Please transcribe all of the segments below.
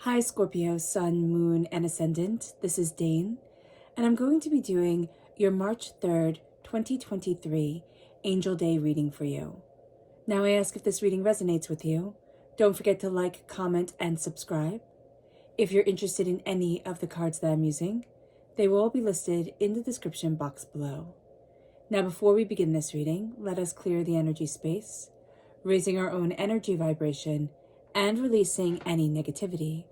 Hi Scorpio, Sun, Moon, and Ascendant. This is Dane, and I'm going to be doing your March 3rd, 2023 Angel Day reading for you. Now I ask if this reading resonates with you. Don't forget to like, comment, and subscribe. If you're interested in any of the cards that I'm using, they will all be listed in the description box below. Now before we begin this reading, let us clear the energy space, raising our own energy vibration and releasing any negativity.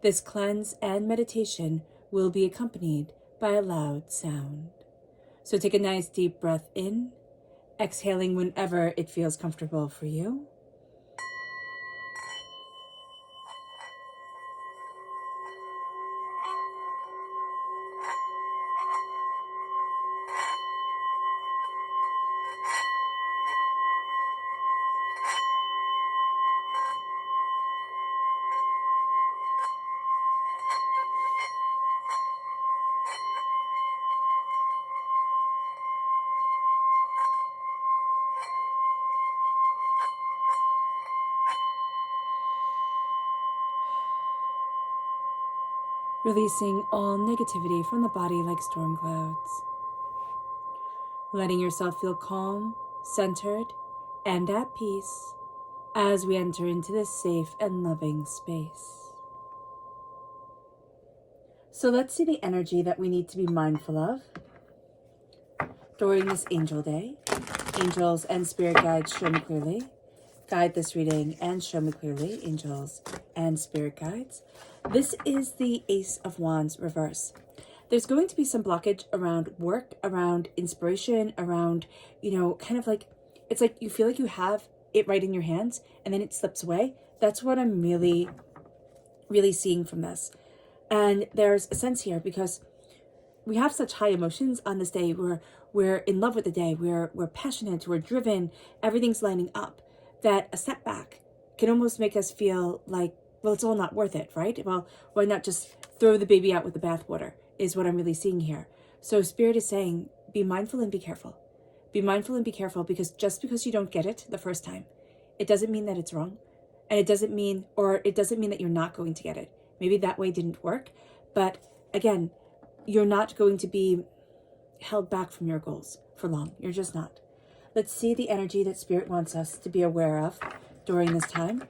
This cleanse and meditation will be accompanied by a loud sound. So take a nice deep breath in, exhaling whenever it feels comfortable for you. Releasing all negativity from the body like storm clouds. Letting yourself feel calm, centered, and at peace as we enter into this safe and loving space. So let's see the energy that we need to be mindful of during this Angel Day. Angels and spirit guides, show me clearly. Guide this reading and show me clearly, angels and spirit guides. This is the Ace of Wands reverse. There's going to be some blockage around work, around inspiration, around, kind of like, it's like you feel like you have it right in your hands and then it slips away. That's what I'm really, really seeing from this. And there's a sense here because we have such high emotions on this day. We're in love with the day. We're passionate. We're driven. Everything's lining up. That a setback can almost make us feel like, well, it's all not worth it, right? Well, why not just throw the baby out with the bathwater is what I'm really seeing here. So Spirit is saying, be mindful and be careful. Be mindful and be careful because just because you don't get it the first time, it doesn't mean that it's wrong. And it doesn't mean that you're not going to get it. Maybe that way didn't work. But again, you're not going to be held back from your goals for long. You're just not. Let's see the energy that Spirit wants us to be aware of during this time.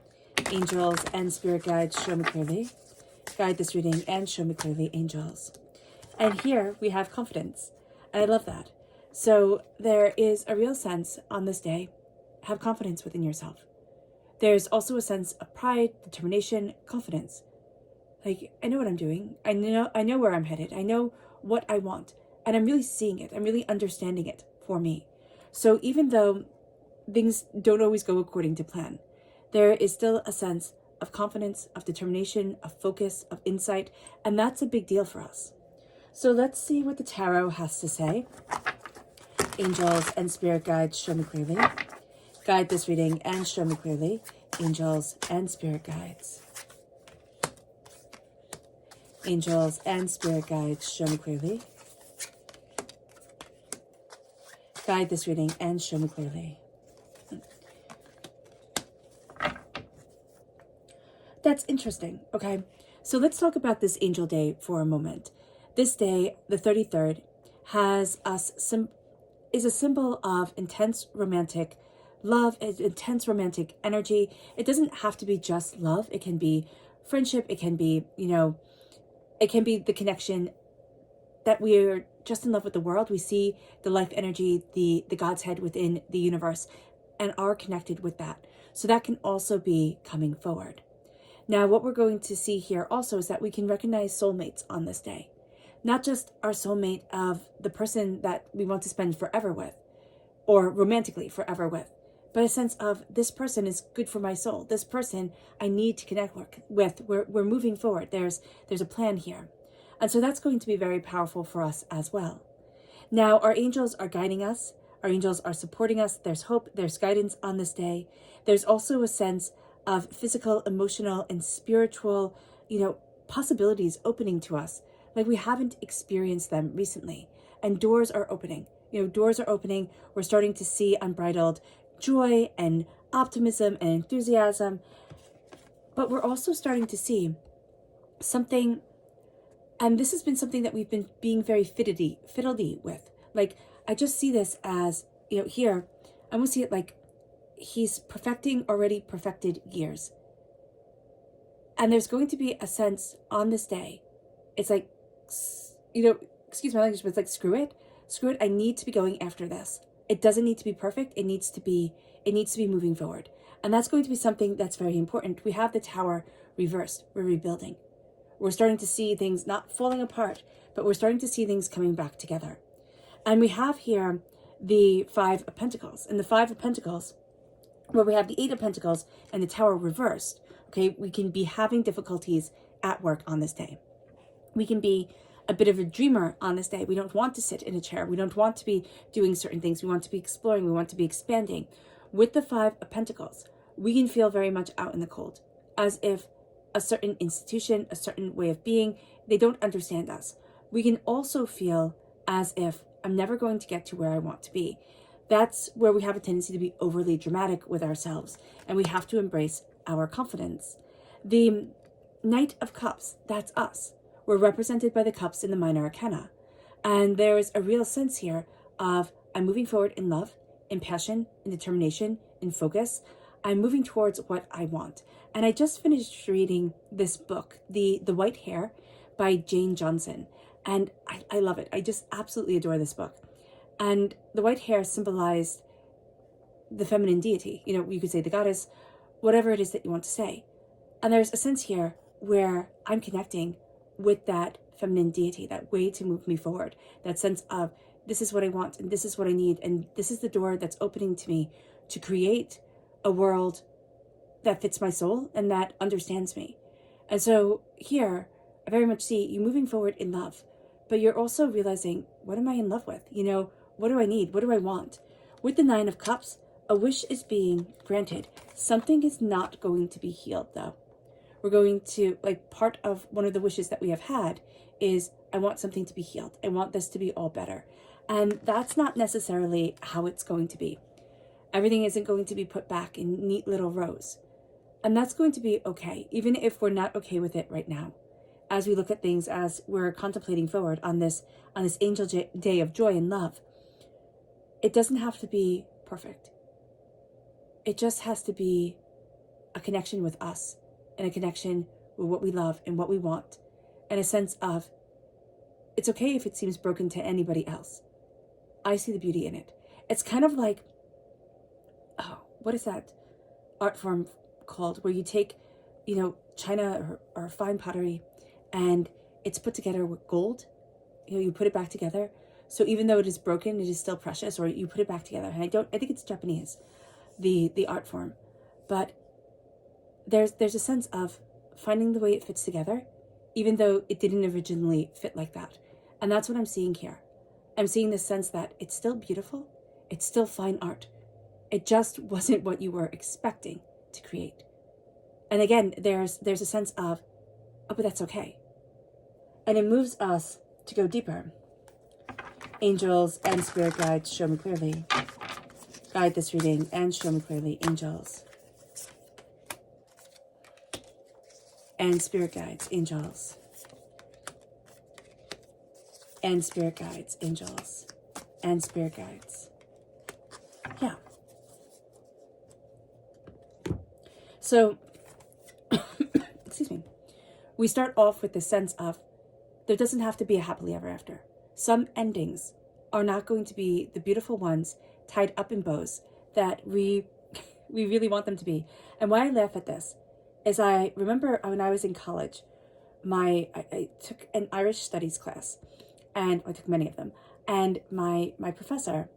Angels and spirit guides, show me clearly. Guide this reading and show me clearly, angels. And here we have confidence. And I love that. So there is a real sense on this day, have confidence within yourself. There's also a sense of pride, determination, confidence. Like, I know what I'm doing. I know where I'm headed. I know what I want. And I'm really seeing it. I'm really understanding it for me. So even though things don't always go according to plan, there is still a sense of confidence, of determination, of focus, of insight, and that's a big deal for us. So let's see what the tarot has to say. Angels and spirit guides, show me clearly. Guide this reading and show me clearly, angels and spirit guides. Angels and spirit guides, show me clearly. Guide this reading and show me clearly. That's interesting, okay? So let's talk about this Angel Day for a moment. This day, the 33rd, is a symbol of intense romantic love, intense romantic energy. It doesn't have to be just love. It can be friendship. It can be, it can be the connection that we're just in love with the world. We see the life energy, the God's head within the universe, and are connected with that. So that can also be coming forward. Now, what we're going to see here also is that we can recognize soulmates on this day. Not just our soulmate of the person that we want to spend forever with, or romantically forever with, but a sense of this person is good for my soul. This person I need to connect with. We're moving forward. There's a plan here. And so that's going to be very powerful for us as well. Now, our angels are guiding us. Our angels are supporting us. There's hope. There's guidance on this day. There's also a sense of physical, emotional, and spiritual, possibilities opening to us like we haven't experienced them recently. And doors are opening. Doors are opening. We're starting to see unbridled joy and optimism and enthusiasm. But we're also starting to see something, and this has been something that we've been being very fiddly with. Like, I just see this as, here, I almost see it like he's perfecting already perfected years. And there's going to be a sense on this day, it's like, excuse my language, but it's like, screw it, I need to be going after this. It doesn't need to be perfect. It needs to be moving forward. And that's going to be something that's very important. We have the Tower reversed. We're rebuilding. We're starting to see things not falling apart, but we're starting to see things coming back together. And we have here the Five of Pentacles. And the Five of Pentacles, where we have the Eight of Pentacles and the Tower reversed, okay, we can be having difficulties at work on this day. We can be a bit of a dreamer on this day. We don't want to sit in a chair. We don't want to be doing certain things. We want to be exploring. We want to be expanding. With the Five of Pentacles, we can feel very much out in the cold, as if a certain institution, a certain way of being, they don't understand us. We can also feel as if I'm never going to get to where I want to be. That's where we have a tendency to be overly dramatic with ourselves, and we have to embrace our confidence. The Knight of Cups, that's us. We're represented by the cups in the minor arcana. And there is a real sense here of, I'm moving forward in love, in passion, in determination, in focus. I'm moving towards what I want. And I just finished reading this book, The White Hair by Jane Johnson. And I love it. I just absolutely adore this book. And the white hair symbolized the feminine deity. You could say the goddess, whatever it is that you want to say. And there's a sense here where I'm connecting with that feminine deity, that way to move me forward, that sense of, this is what I want, and this is what I need, and this is the door that's opening to me to create a world that fits my soul and that understands me. And so here, I very much see you moving forward in love, but you're also realizing, what am I in love with? What do I need? What do I want? With the Nine of Cups, a wish is being granted. Something is not going to be healed, though. We're going to, part of one of the wishes that we have had is, I want something to be healed. I want this to be all better. And that's not necessarily how it's going to be. Everything isn't going to be put back in neat little rows. And that's going to be okay, even if we're not okay with it right now. As we look at things, as we're contemplating forward on this angel day of joy and love, it doesn't have to be perfect. It just has to be a connection with us, and a connection with what we love and what we want, and a sense of, it's okay if it seems broken to anybody else. I see the beauty in it. It's kind of like, what is that art form called, where you take, china or fine pottery, and it's put together with gold. You put it back together. So even though it is broken, it is still precious, or you put it back together. And I think it's Japanese, the art form. But there's a sense of finding the way it fits together, even though it didn't originally fit like that. And that's what I'm seeing here. I'm seeing this sense that it's still beautiful. It's still fine art. It just wasn't what you were expecting to create. And again, there's a sense of, but that's okay. And it moves us to go deeper. Angels and spirit guides, show me clearly. Guide this reading and show me clearly, angels. And spirit guides, angels. And spirit guides, angels. And spirit guides. Yeah. So, excuse me. We start off with the sense of, there doesn't have to be a happily ever after. Some endings are not going to be the beautiful ones tied up in bows that we really want them to be. And why I laugh at this is, I remember when I was in college, I took an Irish studies class, and I took many of them, and my professor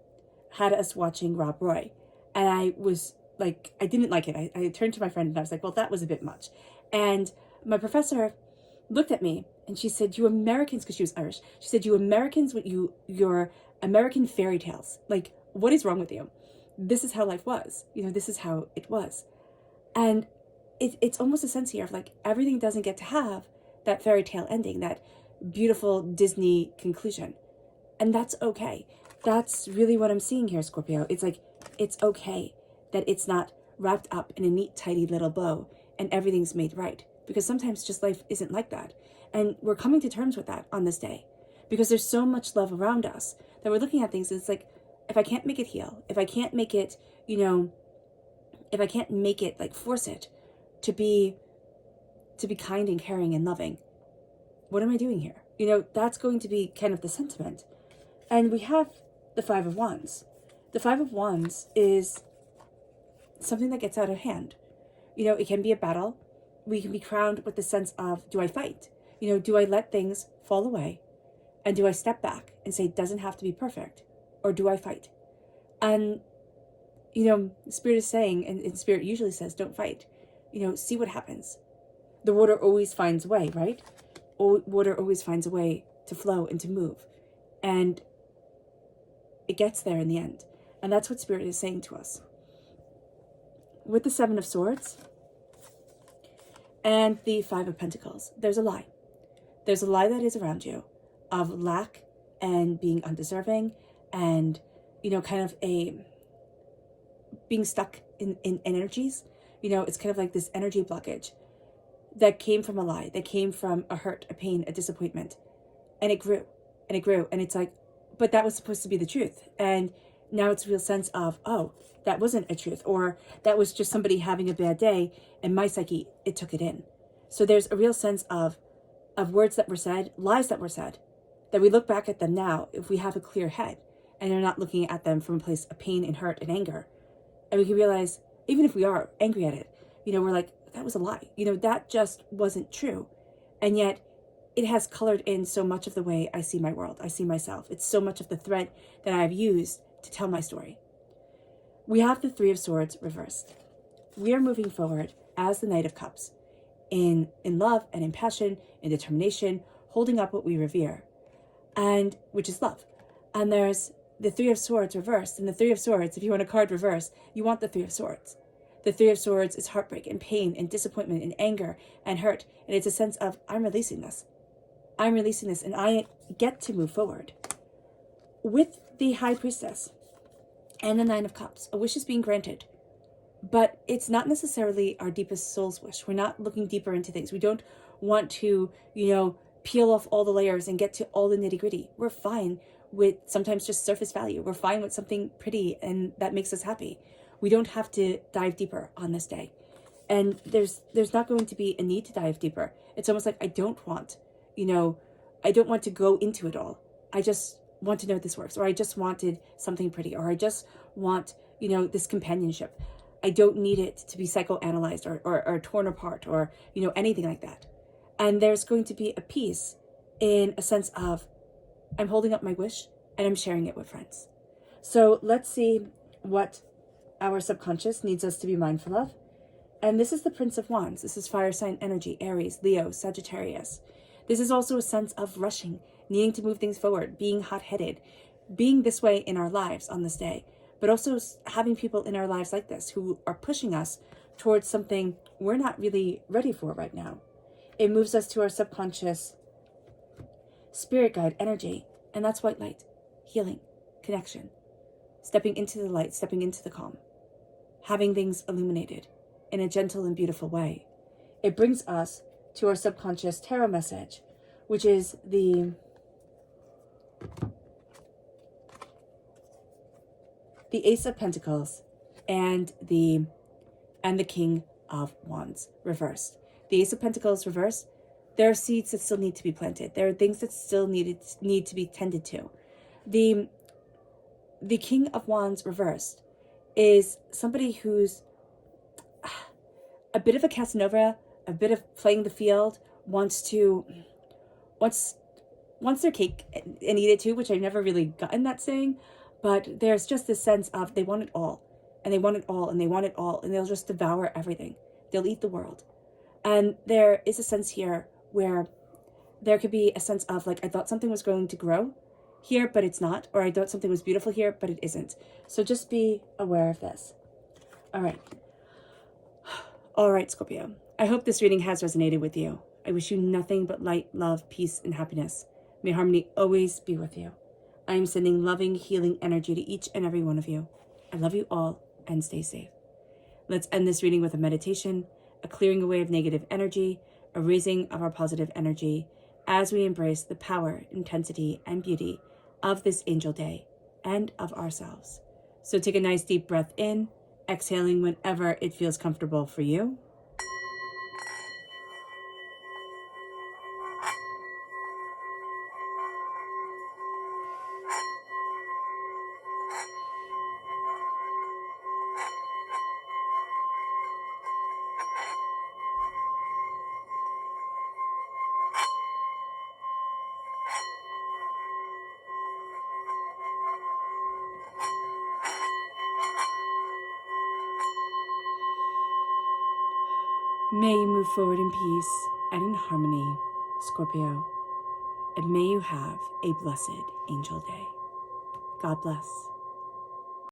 had us watching Rob Roy, and I was like, I didn't like it. I turned to my friend and I was like, well, that was a bit much. And my professor looked at me and she said, you Americans, because she was Irish, she said, you Americans with your American fairy tales, like, what is wrong with you? This is how life was. This is how it was. And it's almost a sense here of, like, everything doesn't get to have that fairy tale ending, that beautiful Disney conclusion. And that's okay. That's really what I'm seeing here, Scorpio. It's like, it's okay that it's not wrapped up in a neat, tidy little bow and everything's made right. because sometimes just life isn't like that. And we're coming to terms with that on this day, because there's so much love around us that we're looking at things. And it's like, if I can't make it heal, if I can't make it, if I can't make it, like, force it to be kind and caring and loving, what am I doing here? That's going to be kind of the sentiment. And we have the Five of Wands. The Five of Wands is something that gets out of hand. It can be a battle. We can be crowned with the sense of, do I fight? Do I let things fall away? And do I step back and say, it doesn't have to be perfect? Or do I fight? And, Spirit is saying, and Spirit usually says, don't fight. See what happens. The water always finds a way, right? Water always finds a way to flow and to move. And it gets there in the end. And that's what Spirit is saying to us. With the Seven of Swords and the Five of Pentacles, there's a lie. There's a lie that is around you of lack and being undeserving and, kind of being stuck in energies. It's kind of like this energy blockage that came from a lie, that came from a hurt, a pain, a disappointment. And it grew and it grew. And it's like, but that was supposed to be the truth. And now it's a real sense of, oh, that wasn't a truth, or that was just somebody having a bad day, and my psyche, it took it in. So there's a real sense of words that were said, lies that were said, that we look back at them now, if we have a clear head, and are not looking at them from a place of pain and hurt and anger. And we can realize, even if we are angry at it, we're like, that was a lie. That just wasn't true. And yet it has colored in so much of the way I see my world. I see myself. It's so much of the thread that I've used to tell my story. We have the Three of Swords reversed. We are moving forward as the Knight of Cups in love and in passion, in determination, holding up what we revere, and which is love. And there's the Three of Swords reversed. And the Three of Swords, if you want a card reversed, you want the Three of Swords. The Three of Swords is heartbreak and pain and disappointment and anger and hurt. And it's a sense of, I'm releasing this. I'm releasing this, and I get to move forward. With the High Priestess and the Nine of Cups, a wish is being granted. But it's not necessarily our deepest soul's wish. We're not looking deeper into things. We don't want to, peel off all the layers and get to all the nitty-gritty. We're fine with sometimes just surface value. We're fine with something pretty and that makes us happy. We don't have to dive deeper on this day. And there's not going to be a need to dive deeper. It's almost like I don't want to go into it all. I just want to know this works, or I just wanted something pretty, or I just want, this companionship. I don't need it to be psychoanalyzed or torn apart or, anything like that. And there's going to be a peace in a sense of, I'm holding up my wish and I'm sharing it with friends. So let's see what our subconscious needs us to be mindful of. And this is the Prince of Wands. This is fire sign energy, Aries, Leo, Sagittarius. This is also a sense of rushing, needing to move things forward, being hot-headed, being this way in our lives on this day, but also having people in our lives like this who are pushing us towards something we're not really ready for right now. It moves us to our subconscious spirit guide energy, and that's white light, healing, connection, stepping into the light, stepping into the calm, having things illuminated in a gentle and beautiful way. It brings us to our subconscious tarot message, which is the Ace of Pentacles and the King of Wands reversed. The Ace of Pentacles reversed. There are seeds that still need to be planted. There are things that still need to be tended to. The King of Wands reversed is somebody who's a bit of a Casanova, a bit of playing the field, wants their cake and eat it too, which I've never really gotten that saying, but there's just this sense of they want it all, and they want it all, and they want it all, and they'll just devour everything. They'll eat the world. And there is a sense here where there could be a sense of, like, I thought something was going to grow here, but it's not, or I thought something was beautiful here, but it isn't. So just be aware of this. All right, Scorpio. I hope this reading has resonated with you. I wish you nothing but light, love, peace, and happiness. May harmony always be with you. I am sending loving, healing energy to each and every one of you. I love you all, and stay safe. Let's end this reading with a meditation, a clearing away of negative energy, a raising of our positive energy as we embrace the power, intensity, and beauty of this angel day and of ourselves. So take a nice deep breath in, exhaling whenever it feels comfortable for you. May you move forward in peace and in harmony, Scorpio, and may you have a blessed angel day. God bless.